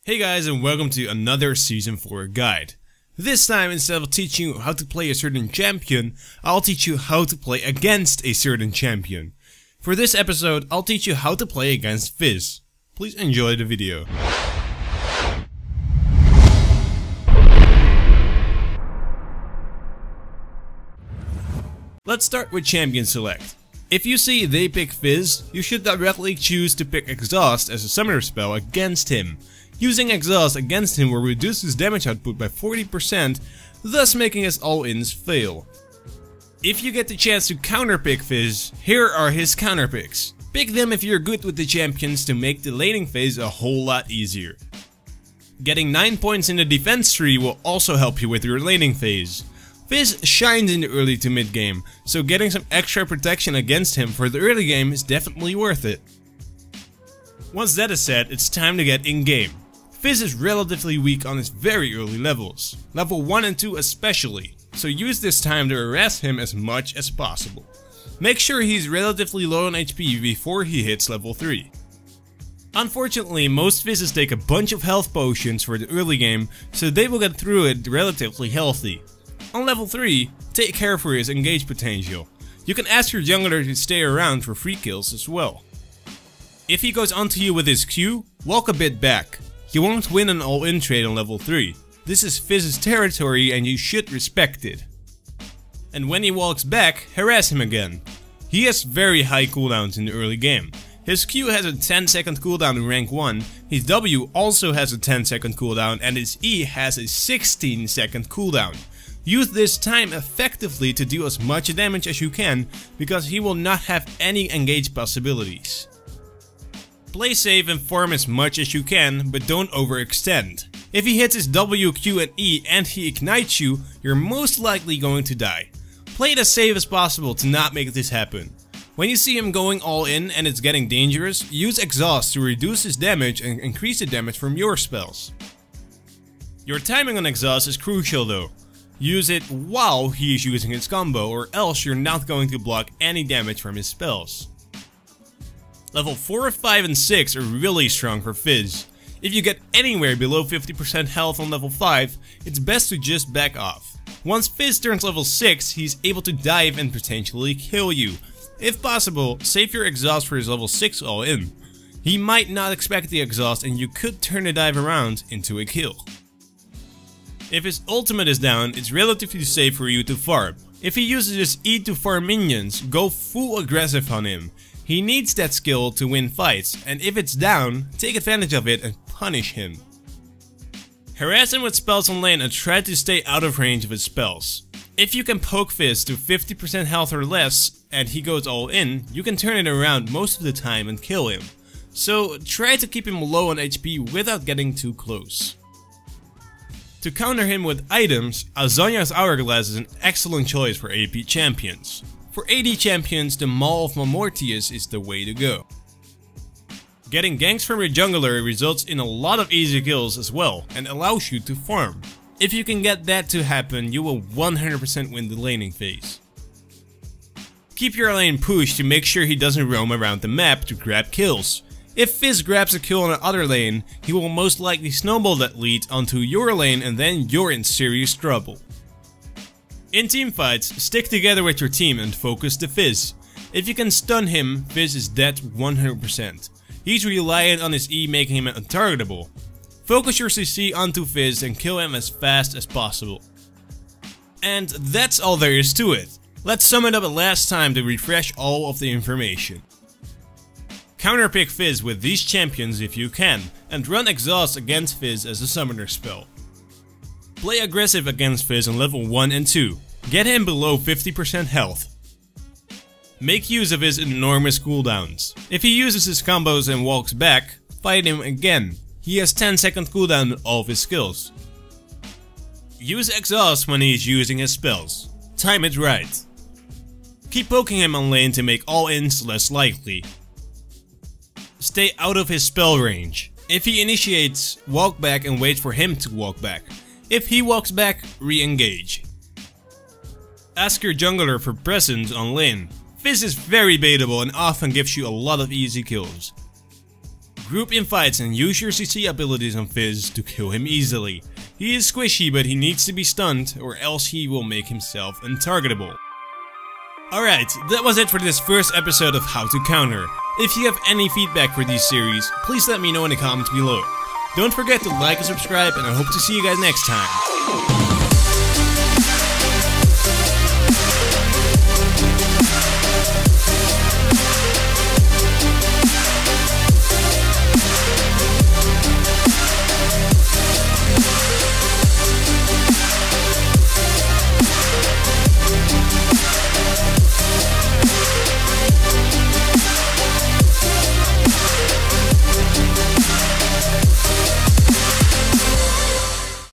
Hey guys, and welcome to another Season 4 guide. This time, instead of teaching you how to play a certain champion, I'll teach you how to play against a certain champion. For this episode, I'll teach you how to play against Fizz. Please enjoy the video. Let's start with champion select. If you see they pick Fizz, you should directly choose to pick Exhaust as a summoner spell against him. Using Exhaust against him will reduce his damage output by 40%, thus making his all-ins fail. If you get the chance to counterpick Fizz, here are his counterpicks. Pick them if you're good with the champions to make the laning phase a whole lot easier. Getting 9 points in the defense tree will also help you with your laning phase. Fizz shines in the early to mid game, so getting some extra protection against him for the early game is definitely worth it. Once that is said, it's time to get in game. Fizz is relatively weak on his very early levels, level 1 and 2 especially, so use this time to harass him as much as possible. Make sure he's relatively low on HP before he hits level 3. Unfortunately, most Fizzes take a bunch of health potions for the early game, so they will get through it relatively healthy. On level 3, take care for his engage potential. You can ask your jungler to stay around for free kills as well. If he goes onto you with his Q, walk a bit back. You won't win an all-in trade on level 3. This is Fizz's territory and you should respect it. And when he walks back, harass him again. He has very high cooldowns in the early game. His Q has a 10-second cooldown in rank 1, his W also has a 10-second cooldown, and his E has a 16-second cooldown. Use this time effectively to do as much damage as you can, because he will not have any engage possibilities. Play safe and farm as much as you can, but don't overextend. If he hits his W, Q and E and he ignites you, you're most likely going to die. Play it as safe as possible to not make this happen. When you see him going all in and it's getting dangerous, use Exhaust to reduce his damage and increase the damage from your spells. Your timing on Exhaust is crucial though. Use it while he is using his combo, or else you're not going to block any damage from his spells. Level 4, 5 and 6 are really strong for Fizz. If you get anywhere below 50% health on level 5, it's best to just back off. Once Fizz turns level 6, he's able to dive and potentially kill you. If possible, save your exhaust for his level 6 all-in. He might not expect the exhaust and you could turn the dive around into a kill. If his ultimate is down, it's relatively safe for you to farm. If he uses his E to farm minions, go full aggressive on him. He needs that skill to win fights, and if it's down, take advantage of it and punish him. Harass him with spells on lane and try to stay out of range of his spells. If you can poke Fizz to 50% health or less and he goes all in, you can turn it around most of the time and kill him. So try to keep him low on HP without getting too close. To counter him with items, Azonya's Hourglass is an excellent choice for AP champions. For AD champions, the Maul of Mortius is the way to go. Getting ganks from your jungler results in a lot of easy kills as well, and allows you to farm. If you can get that to happen, you will 100% win the laning phase. Keep your lane pushed to make sure he doesn't roam around the map to grab kills. If Fizz grabs a kill on the other lane, he will most likely snowball that lead onto your lane and then you're in serious trouble. In teamfights, stick together with your team and focus the Fizz. If you can stun him, Fizz is dead 100%. He's reliant on his E making him untargetable. Focus your CC onto Fizz and kill him as fast as possible. And that's all there is to it. Let's sum it up a last time to refresh all of the information. Counterpick Fizz with these champions if you can, and run Exhaust against Fizz as a summoner spell. Play aggressive against Fizz on level 1 and 2. Get him below 50% health. Make use of his enormous cooldowns. If he uses his combos and walks back, fight him again. He has 10-second cooldown on all of his skills. Use Exhaust when he is using his spells. Time it right. Keep poking him on lane to make all-ins less likely. Stay out of his spell range. If he initiates, walk back and wait for him to walk back. If he walks back, re-engage. Ask your jungler for presence on lane. Fizz is very baitable and often gives you a lot of easy kills. Group in fights and use your CC abilities on Fizz to kill him easily. He is squishy, but he needs to be stunned or else he will make himself untargetable. Alright, that was it for this first episode of How to Counter. If you have any feedback for these series, please let me know in the comments below. Don't forget to like and subscribe, and I hope to see you guys next time.